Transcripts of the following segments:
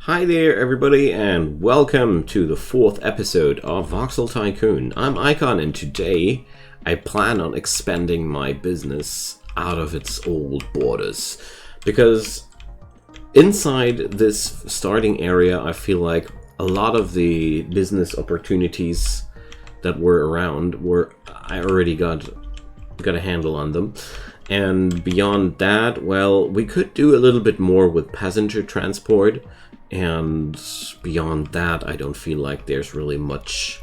Hi there everybody and welcome to the 4th episode of Voxel Tycoon. I'm Icon and today I plan on expanding my business out of its old borders. Because inside this starting area I feel like a lot of the business opportunities that were around I already got a handle on them. And beyond that, well, we could do a little bit more with passenger transport. And beyond that, I don't feel like there's really much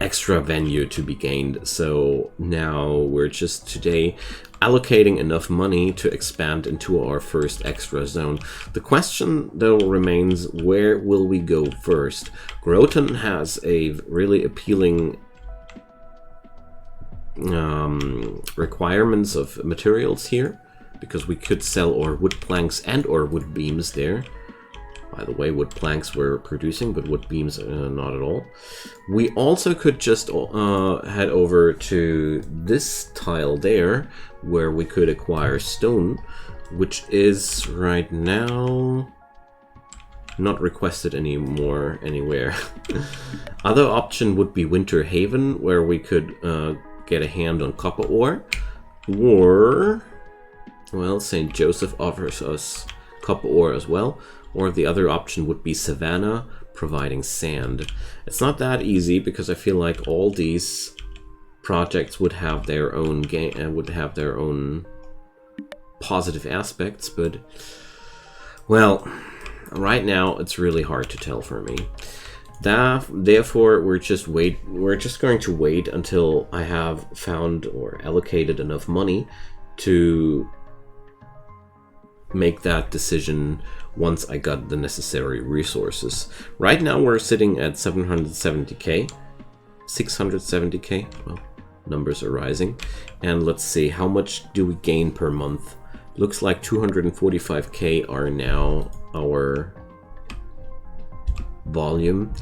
extra venue to be gained. So now we're just today allocating enough money to expand into our first extra zone. The question though remains, where will we go first? Groton has a really appealing requirements of materials here, because we could sell our wood planks and or wood beams there. By the way, wood planks we're producing, but wood beams not at all. We also could just head over to this tile there, where we could acquire stone, which is right now not requested anymore anywhere. Other option would be Winter Haven, where we could get a hand on copper ore, or, well, St. Joseph offers us copper ore as well. Or the other option would be Savannah, providing sand. It's not that easy because I feel like all these projects would have their own positive aspects, but well, right now it's really hard to tell for me. Therefore, we're just going to wait until I have found or allocated enough money to make that decision once I got the necessary resources. Right now we're sitting at 770k, 670k, well, numbers are rising. And let's see, how much do we gain per month? Looks like 245k are now our volume.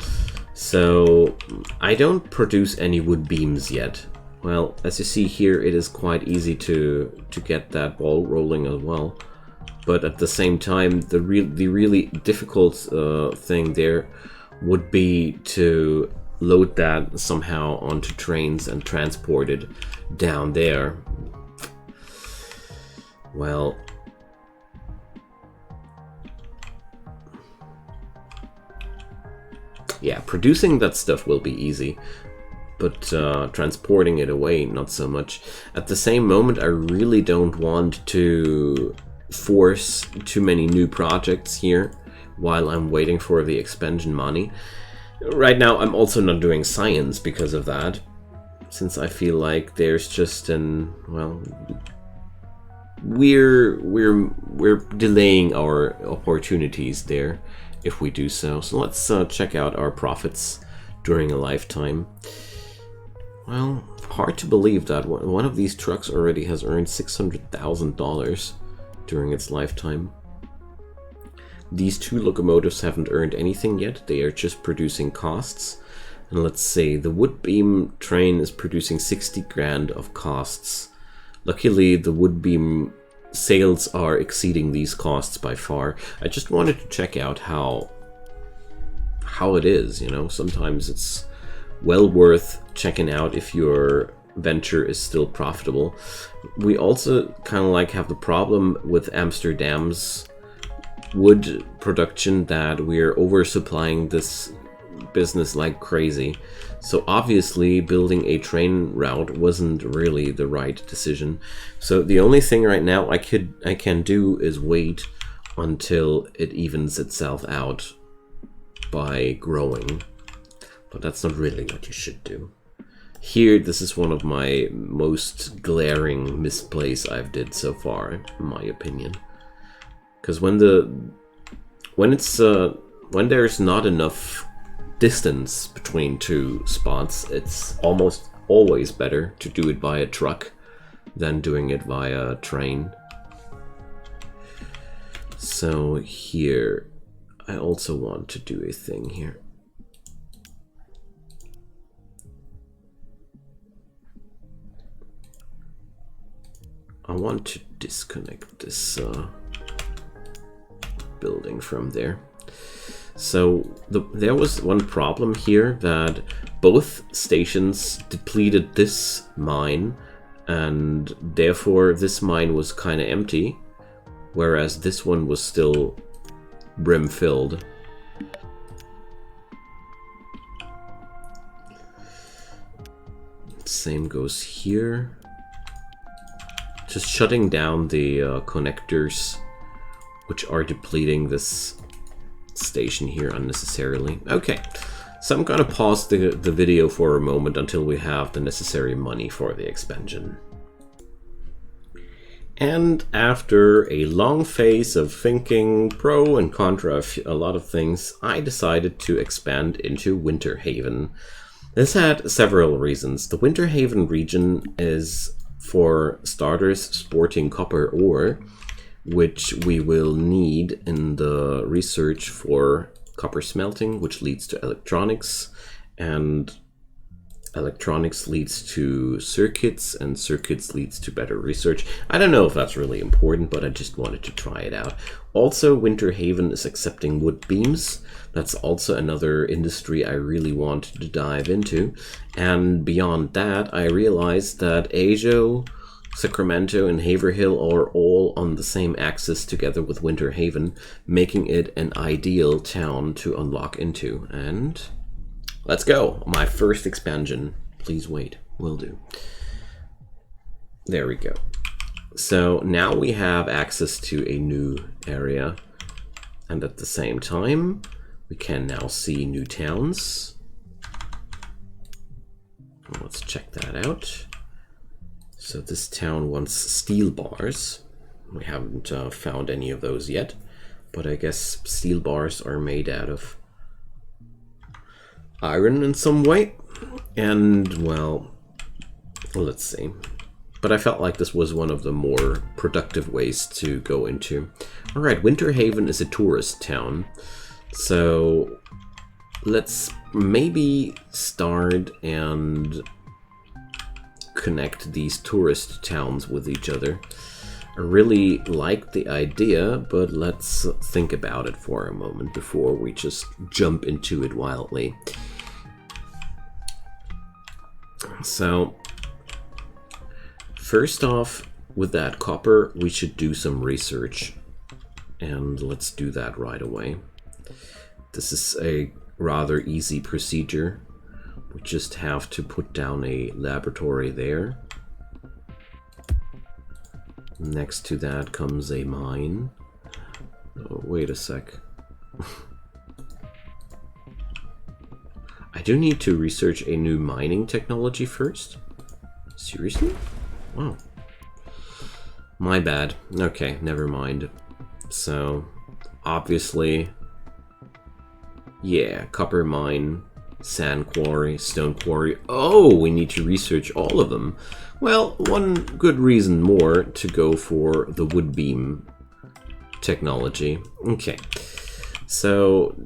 So I don't produce any wood beams yet. Well, as you see here, it is quite easy to get that ball rolling as well. But at the same time, the really difficult thing there would be to load that somehow onto trains and transport it down there. Well, yeah, producing that stuff will be easy, but transporting it away, not so much. At the same moment, I really don't want to force too many new projects here while I'm waiting for the expansion money. Right now I'm also not doing science because of that, since I feel like there's just well, we're delaying our opportunities there if we do so. So let's check out our profits during a lifetime. Well, hard to believe that one of these trucks already has earned $600,000 during its lifetime. These two locomotives haven't earned anything yet, they are just producing costs. And let's see, the wood beam train is producing 60 grand of costs. Luckily, the wood beam sales are exceeding these costs by far. I just wanted to check out how it is, you know. Sometimes it's well worth checking out if your venture is still profitable. We also kind of like have the problem with Amsterdam's wood production that we're oversupplying this business like crazy. So obviously building a train route wasn't really the right decision. So the only thing right now I can do is wait until it evens itself out by growing. But that's not really what you should do. Here, this is one of my most glaring misplays I've did so far, in my opinion. Because when there's not enough distance between two spots, it's almost always better to do it via truck than doing it via train. So here, I also want to do a thing here. I want to disconnect this building from there. So there was one problem here, that both stations depleted this mine, and therefore this mine was kind of empty, whereas this one was still brim filled. Same goes here. Just shutting down the connectors, which are depleting this station here unnecessarily. Okay, so I'm gonna pause the video for a moment until we have the necessary money for the expansion. And after a long phase of thinking pro and contra a lot of things, I decided to expand into Winter Haven. This had several reasons. The Winter Haven region is, for starters, sporting copper ore, which we will need in the research for copper smelting, which leads to electronics, and electronics leads to circuits, and circuits leads to better research. I don't know if that's really important, but I just wanted to try it out. Also, Winter Haven is accepting wood beams. That's also another industry I really wanted to dive into. And beyond that, I realized that Ajo, Sacramento, and Haverhill are all on the same axis together with Winter Haven, making it an ideal town to unlock into. And let's go. My first expansion. Please wait. Will do. There we go. So now we have access to a new area. And at the same time, we can now see new towns. Let's check that out. So this town wants steel bars. We haven't found any of those yet, but I guess steel bars are made out of iron in some way. And, well, let's see. But I felt like this was one of the more productive ways to go into. Alright, Winter Haven is a tourist town. So let's maybe start and connect these tourist towns with each other. I really like the idea, but let's think about it for a moment before we just jump into it wildly. So first off, with that copper, we should do some research, and let's do that right away. This is a rather easy procedure. We just have to put down a laboratory there. Next to that comes a mine. Oh, wait a sec. I do need to research a new mining technology first. Seriously? Wow. My bad. Okay, never mind. So, obviously, yeah, copper mine, sand quarry, stone quarry. Oh, we need to research all of them. Well, one good reason more to go for the wood beam technology. Okay, so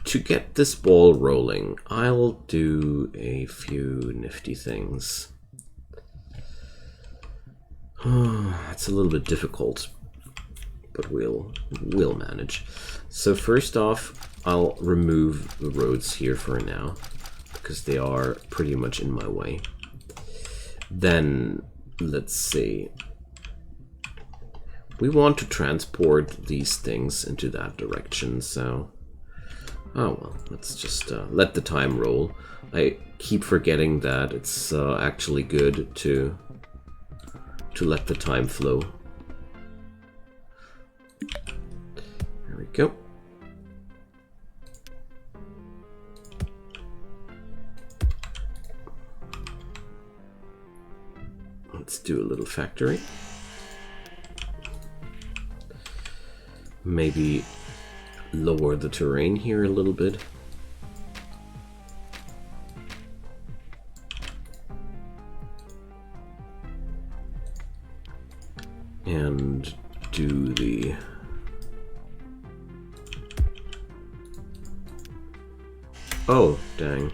to get this ball rolling, I'll do a few nifty things. It's a little bit difficult, but we'll manage. So first off, I'll remove the roads here for now, because they are pretty much in my way. Then, let's see. We want to transport these things into that direction, so... Oh well, let's just let the time roll. I keep forgetting that it's actually good to let the time flow. There we go. Let's do a little factory. Maybe lower the terrain here a little bit. And do the... Oh, dang.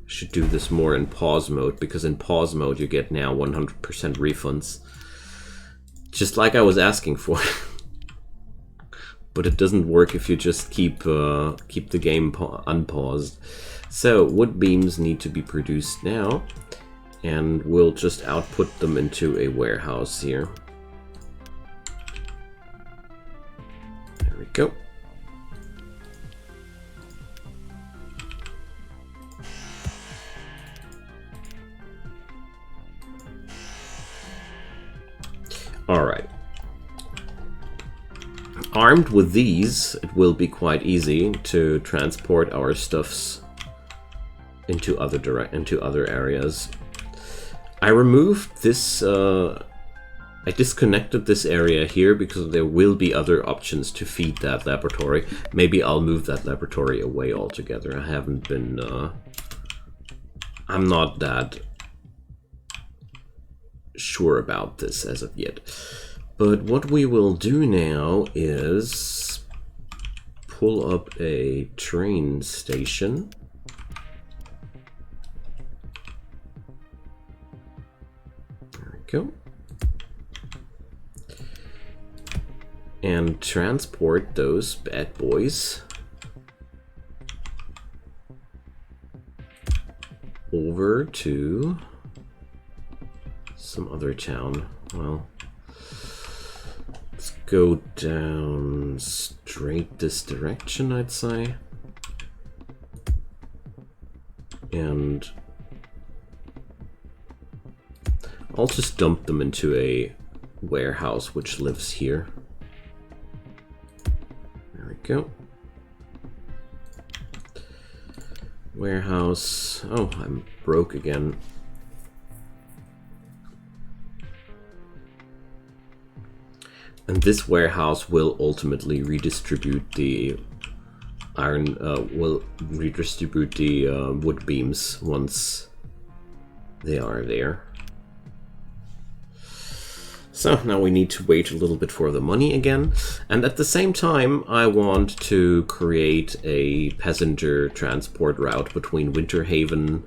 Should do this more in pause mode, because in pause mode you get now 100% refunds. Just like I was asking for. but it doesn't work if you just keep the game unpaused. So wood beams need to be produced now, and we'll just output them into a warehouse here. There we go. All right. Armed with these, it will be quite easy to transport our stuffs into other areas. I removed this. I disconnected this area here because there will be other options to feed that laboratory. Maybe I'll move that laboratory away altogether. I haven't been. I'm not that sure about this as of yet. But what we will do now is pull up a train station. There we go. And transport those bad boys over to some other town. Well, let's go down straight this direction, I'd say. And I'll just dump them into a warehouse which lives here. There we go. Warehouse. Oh, I'm broke again. And this warehouse will ultimately redistribute the iron, will redistribute the wood beams once they are there. So now we need to wait a little bit for the money again. And at the same time, I want to create a passenger transport route between Winterhaven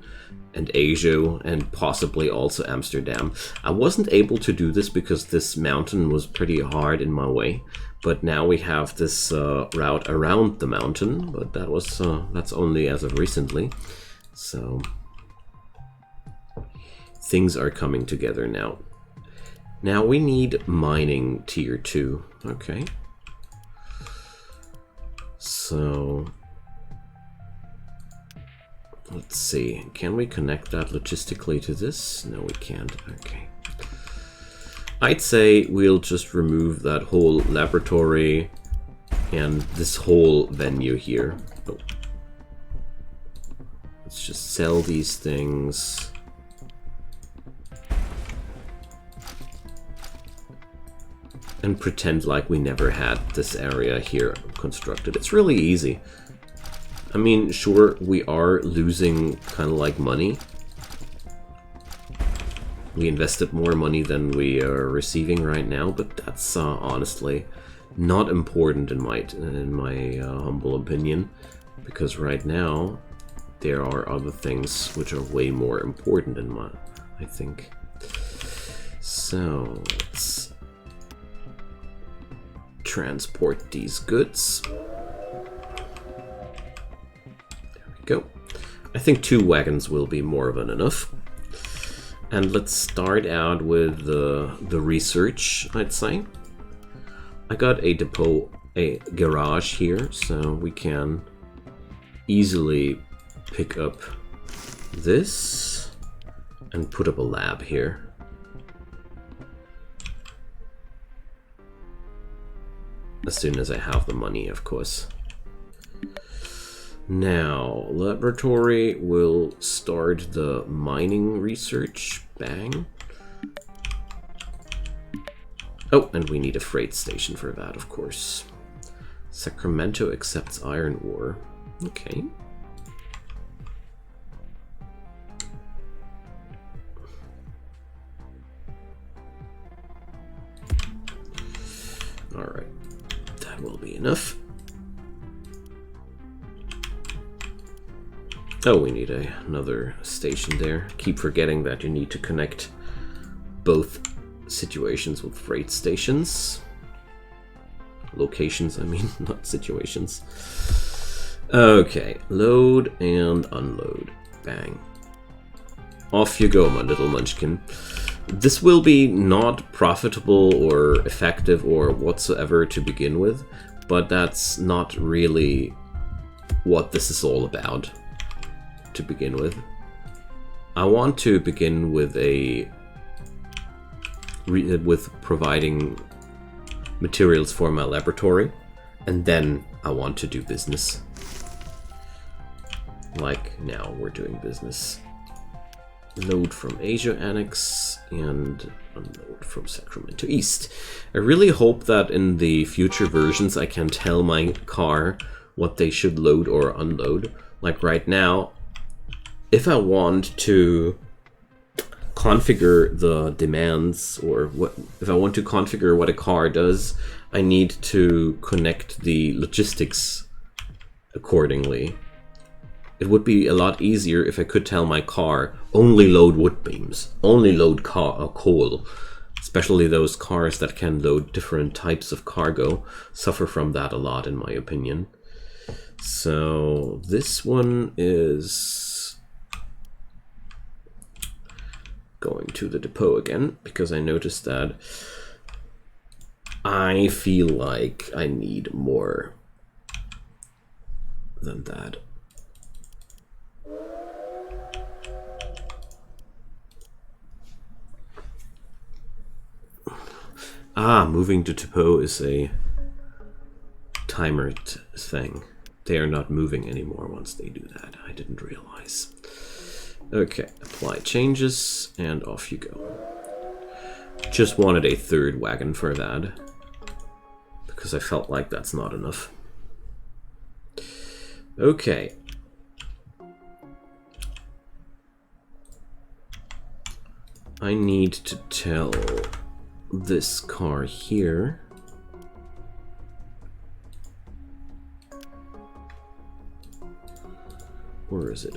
and Asia, and possibly also Amsterdam. I wasn't able to do this because this mountain was pretty hard in my way, but now we have this route around the mountain, but that was that's only as of recently. So things are coming together now. Now we need mining tier 2. Okay. So let's see, can we connect that logistically to this? No, we can't. Okay. I'd say we'll just remove that whole laboratory and this whole venue here. Oh. Let's just sell these things. And pretend like we never had this area here constructed. It's really easy. I mean, sure, we are losing kind of like money. We invested more money than we are receiving right now, but that's honestly not important in my humble opinion, because right now there are other things which are way more important I think. So let's transport these goods. Go. I think 2 wagons will be more than enough. And let's start out with the research, I'd say. I got a garage here, so we can easily pick up this and put up a lab here. As soon as I have the money, of course. Now, laboratory will start the mining research. Bang. Oh, and we need a freight station for that, of course. Sacramento accepts iron ore. Okay. Alright. That will be enough. Oh, we need another station there. Keep forgetting that you need to connect both situations with freight stations. locations, I mean, not situations. Okay, load and unload. Bang. Off you go, my little munchkin. This will be not profitable or effective or whatsoever to begin with, but that's not really what this is all about to begin with. I want to begin with with providing materials for my laboratory, and then I want to do business. Like now we're doing business. Load from Asia Annex and unload from Sacramento East. I really hope that in the future versions I can tell my car what they should load or unload. Like right now, if I want to configure the demands, or if I want to configure what a car does, I need to connect the logistics accordingly. It would be a lot easier if I could tell my car, only load wood beams, only load coal. Especially those cars that can load different types of cargo suffer from that a lot, in my opinion. So this one is going to the depot again, because I noticed that I feel like I need more than that. Ah, moving to depot is a timer thing. They are not moving anymore once they do that. I didn't realize. Okay, apply changes, and off you go. Just wanted a third wagon for that, because I felt like that's not enough. Okay. I need to tell this car here where is it?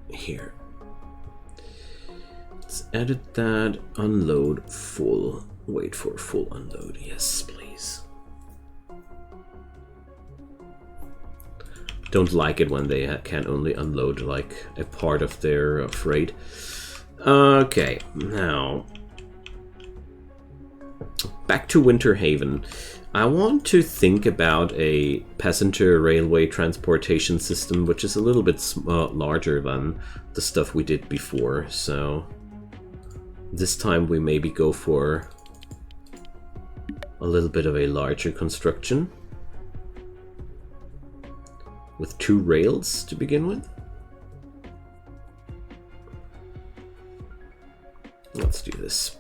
Here. Let's edit that. Unload full. Wait for full unload. Yes, please. Don't like it when they can only unload like a part of their freight. Okay, now back to Winter Haven. I want to think about a passenger railway transportation system, which is a little bit larger than the stuff we did before. So this time we maybe go for a little bit of a larger construction with 2 rails to begin with. Let's do this.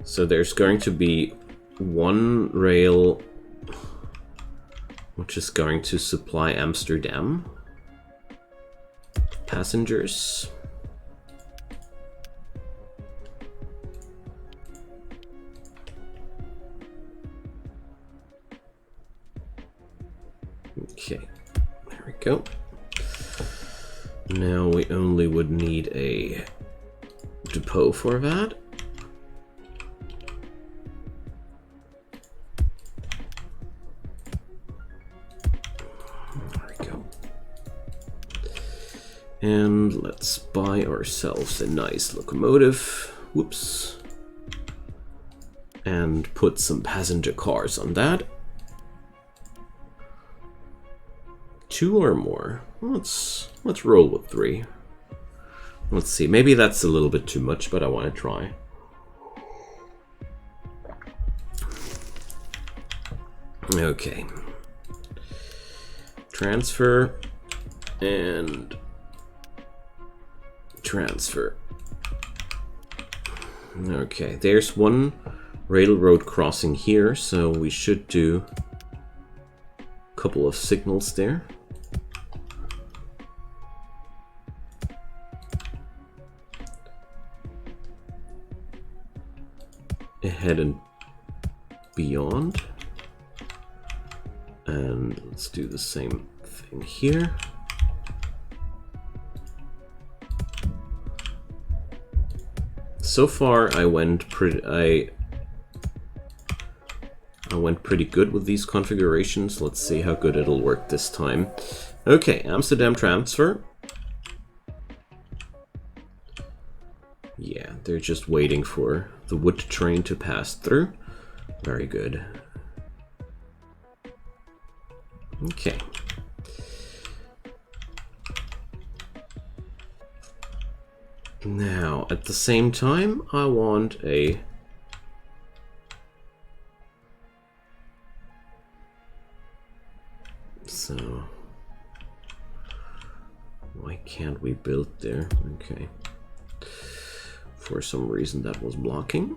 So there's going to be 1 rail which is going to supply Amsterdam passengers. Okay, there we go. Now we only would need a depot for that. There we go. And let's buy ourselves a nice locomotive. Whoops. And put some passenger cars on that. 2 or more. Let's roll with 3. Let's see. Maybe that's a little bit too much, but I want to try. Okay. Transfer and transfer. Okay, there's 1 railroad crossing here, so we should do a couple of signals there. Ahead and beyond. And let's do the same thing here. so far I went pretty good with these configurations. Let's see how good it'll work this time. Okay, Amsterdam transfer. Yeah, they're just waiting for the wood train to pass through. Very good. Okay. Now, at the same time, I want a... So... Why can't we build there? Okay. For some reason that was blocking.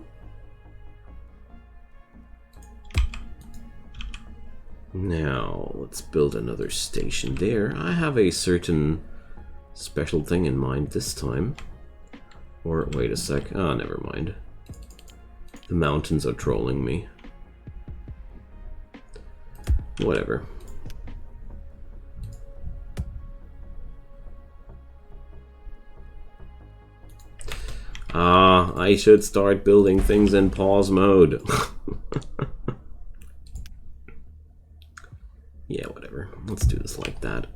Now, let's build another station there. I have a certain special thing in mind this time. Or, wait a sec. Ah, never mind. The mountains are trolling me. Whatever. Ah, I should start building things in pause mode. Yeah, whatever. Let's do this like that.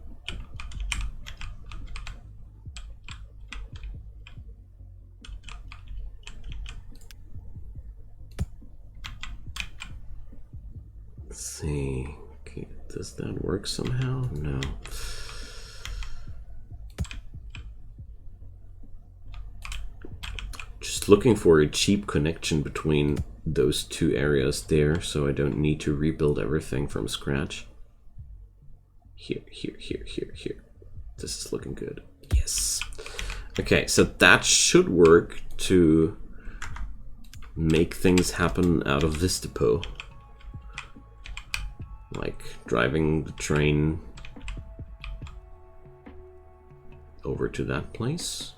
Let's see. Okay, does that work somehow? No. Just looking for a cheap connection between those two areas there, so I don't need to rebuild everything from scratch. Here, here, here, here, here. This is looking good. Yes. Okay, so that should work to make things happen out of this depot. Like driving the train over to that place.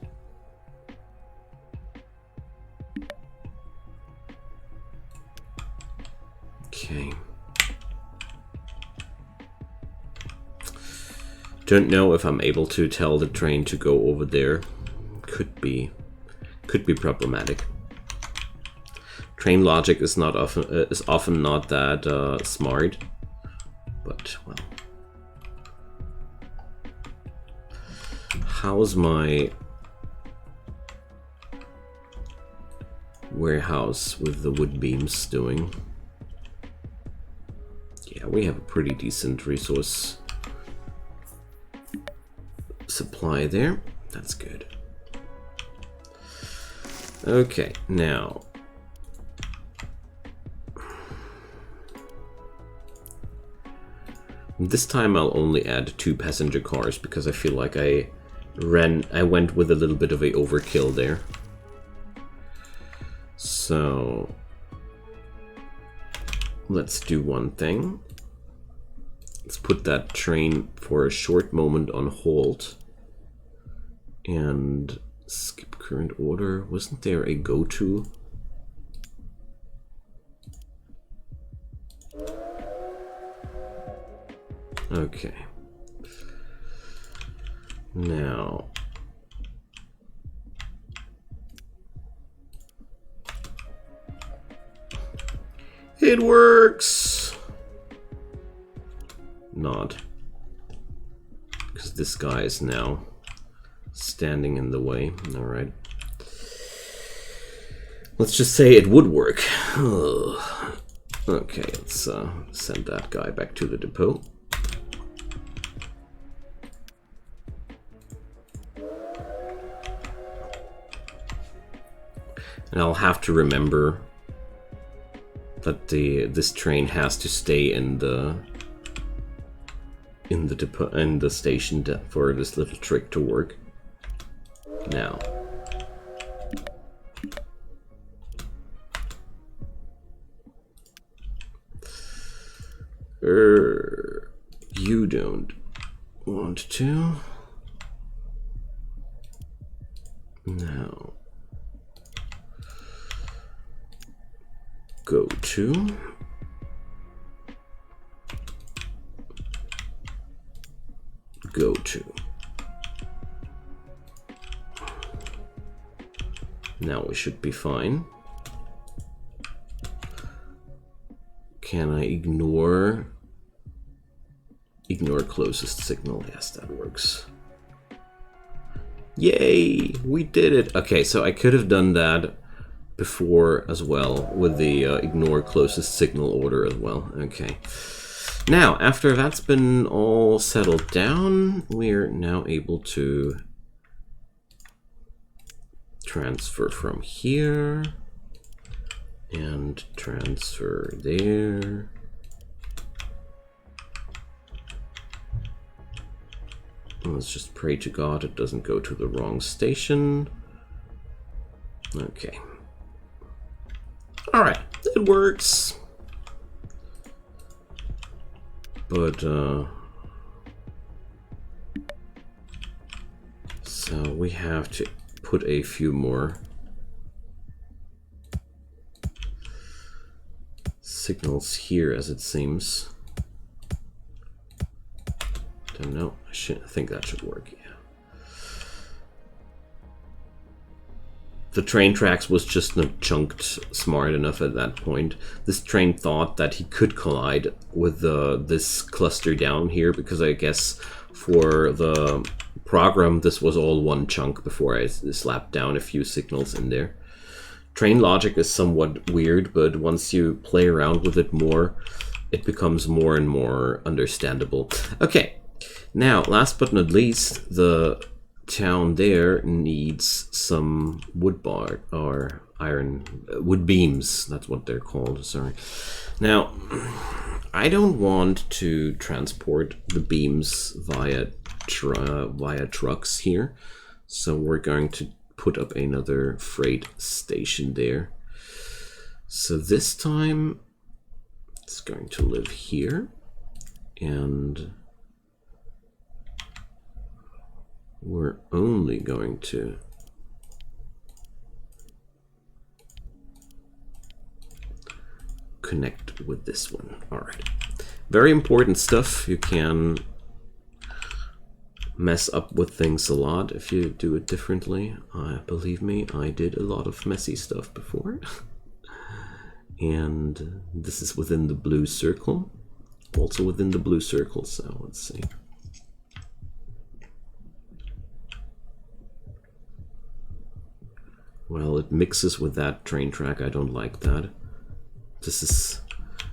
Okay. Don't know if I'm able to tell the train to go over there. Could be problematic. Train logic is often not that smart, but well. How's my warehouse with the wood beams doing? Yeah, we have a pretty decent resource supply there. That's good. Okay, now this time I'll only add 2 passenger cars because I feel like I went with a little bit of a overkill there. So let's do one thing. Let's put that train for a short moment on hold and skip current order. Wasn't there a go-to? Okay. Now it works. Not. Because this guy is now standing in the way. Alright. Let's just say it would work. Ugh. Okay, let's send that guy back to the depot. And I'll have to remember that this train has to stay in the depot, in the station for this little trick to work. Now, you don't want to. Now, go to. Go to. Now we should be fine. Can I ignore closest signal? Yes, that works. Yay! We did it! Okay, so I could have done that before as well with the ignore closest signal order as well. Okay. Now, after that's been all settled down, we're now able to transfer from here and transfer there. Let's just pray to God it doesn't go to the wrong station. Okay. Alright, it works. But, so we have to put a few more signals here, as it seems. Don't know. I think that should work, yeah. The train tracks was just not chunked smart enough at that point. This train thought that he could collide with this cluster down here, because I guess for the program this was all one chunk before I slapped down a few signals in there. Train logic is somewhat weird, but once you play around with it more, it becomes more and more understandable. Okay, now last but not least, the town there needs some wood bar or iron wood beams. That's what they're called. Sorry. Now, I don't want to transport the beams via trucks here, so we're going to put up another freight station there. So this time it's going to live here, and we're only going to connect with this one. All right. Very important stuff. You can mess up with things a lot if you do it differently. Believe me, I did a lot of messy stuff before. And this is within the blue circle. Also within the blue circle, so let's see. Well, it mixes with that train track. I don't like that. This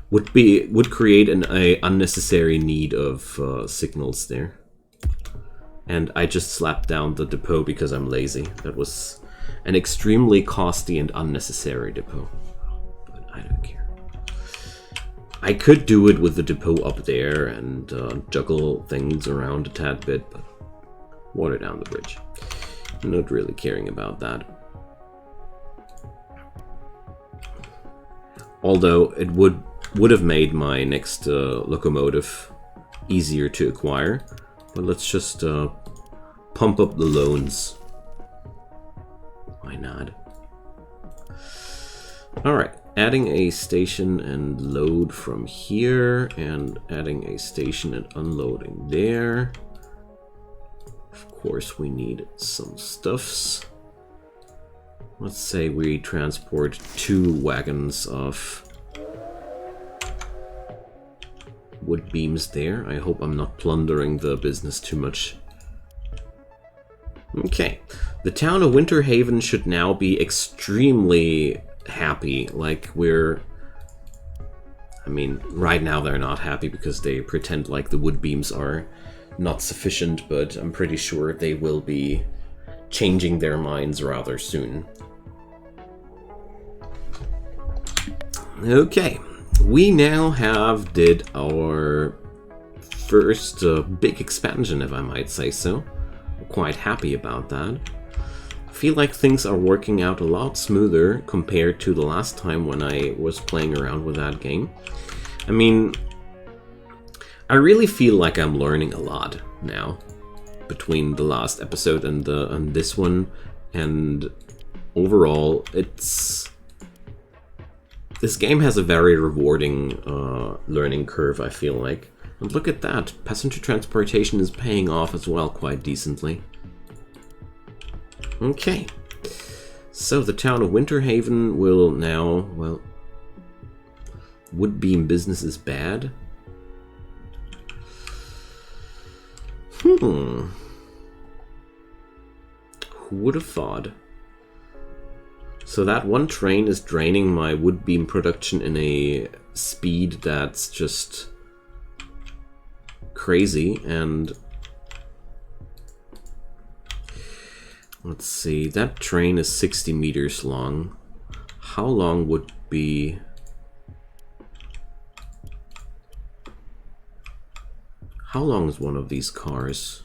would create an unnecessary need of signals there. And I just slapped down the depot because I'm lazy. That was an extremely costly and unnecessary depot. But I don't care. I could do it with the depot up there and juggle things around a tad bit, but water down the bridge. I'm not really caring about that. Although it would have made my next locomotive easier to acquire. But let's just pump up the loans. Why not? Alright, adding a station and load from here, and adding a station and unloading there. Of course we need some stuffs. Let's say we transport 2 wagons of wood beams there. I hope I'm not plundering the business too much. Okay, the town of Winterhaven should now be extremely happy. Like I mean, right now they're not happy because they pretend like the wood beams are not sufficient, but I'm pretty sure they will be changing their minds rather soon. Okay, we now did our first big expansion, if I might say so. I'm quite happy about that. I feel like things are working out a lot smoother compared to the last time when I was playing around with that game. I mean, I really feel like I'm learning a lot now between the last episode and this one, and overall this game has a very rewarding learning curve, I feel like. And look at that, passenger transportation is paying off as well quite decently. Okay, So the town of Winterhaven will now, well, wood beam business is bad. Who would have thought? So that one train is draining my wood beam production in a speed that's just crazy. And let's see, that train is 60 meters long. How long would be... How long is one of these cars?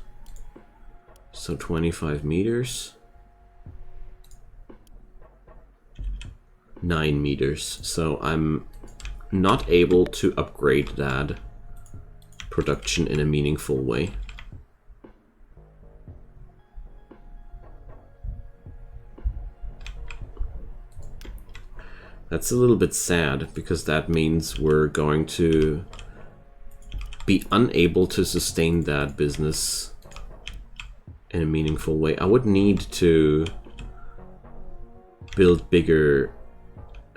So 25 meters. 9 meters. So I'm not able to upgrade that production in a meaningful way. That's a little bit sad, because that means we're going to be unable to sustain that business in a meaningful way. I would need to build bigger,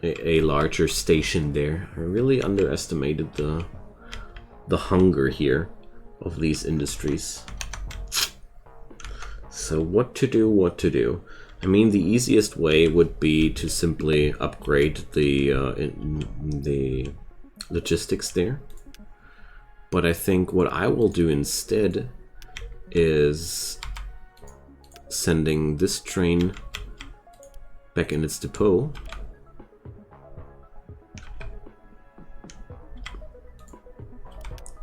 a larger station there. I really underestimated the hunger here of these industries. So what to do? I mean, the easiest way would be to simply upgrade the logistics there. But I think what I will do instead is sending this train back in its depot.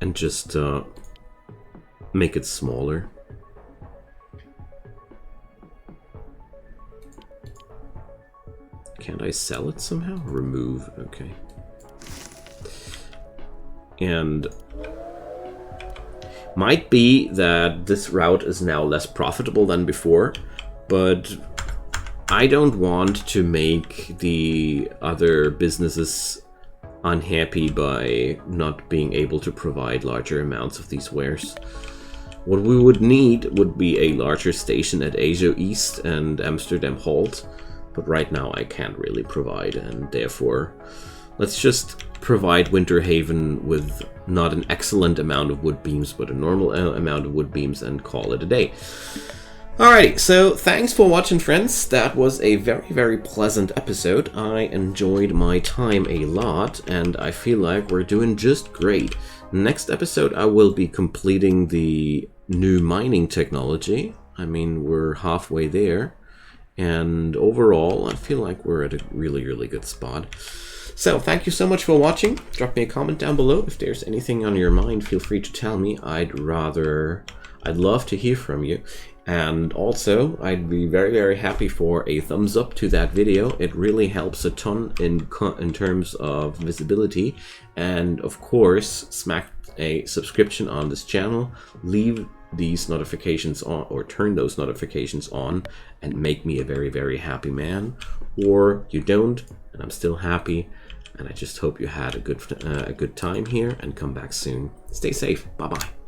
And just make it smaller. Can't I sell it somehow? Remove, okay. And might be that this route is now less profitable than before, but I don't want to make the other businesses unhappy by not being able to provide larger amounts of these wares. What we would need would be a larger station at Asia East and Amsterdam Halt, but right now I can't really provide, and therefore let's just provide Winterhaven with not an excellent amount of wood beams, but a normal amount of wood beams, and call it a day. Alrighty, so thanks for watching, friends. That was a very, very pleasant episode. I enjoyed my time a lot, and I feel like we're doing just great. Next episode, I will be completing the new mining technology. I mean, we're halfway there. And overall, I feel like we're at a really, really good spot. So, thank you so much for watching. Drop me a comment down below. If there's anything on your mind, feel free to tell me. I'd love to hear from you. And also, I'd be very, very happy for a thumbs up to that video. It really helps a ton in terms of visibility. And of course, smack a subscription on this channel. Leave these notifications on, or turn those notifications on, and make me a very, very happy man. Or you don't, and I'm still happy. And I just hope you had a good time here, and come back soon. Stay safe. Bye-bye.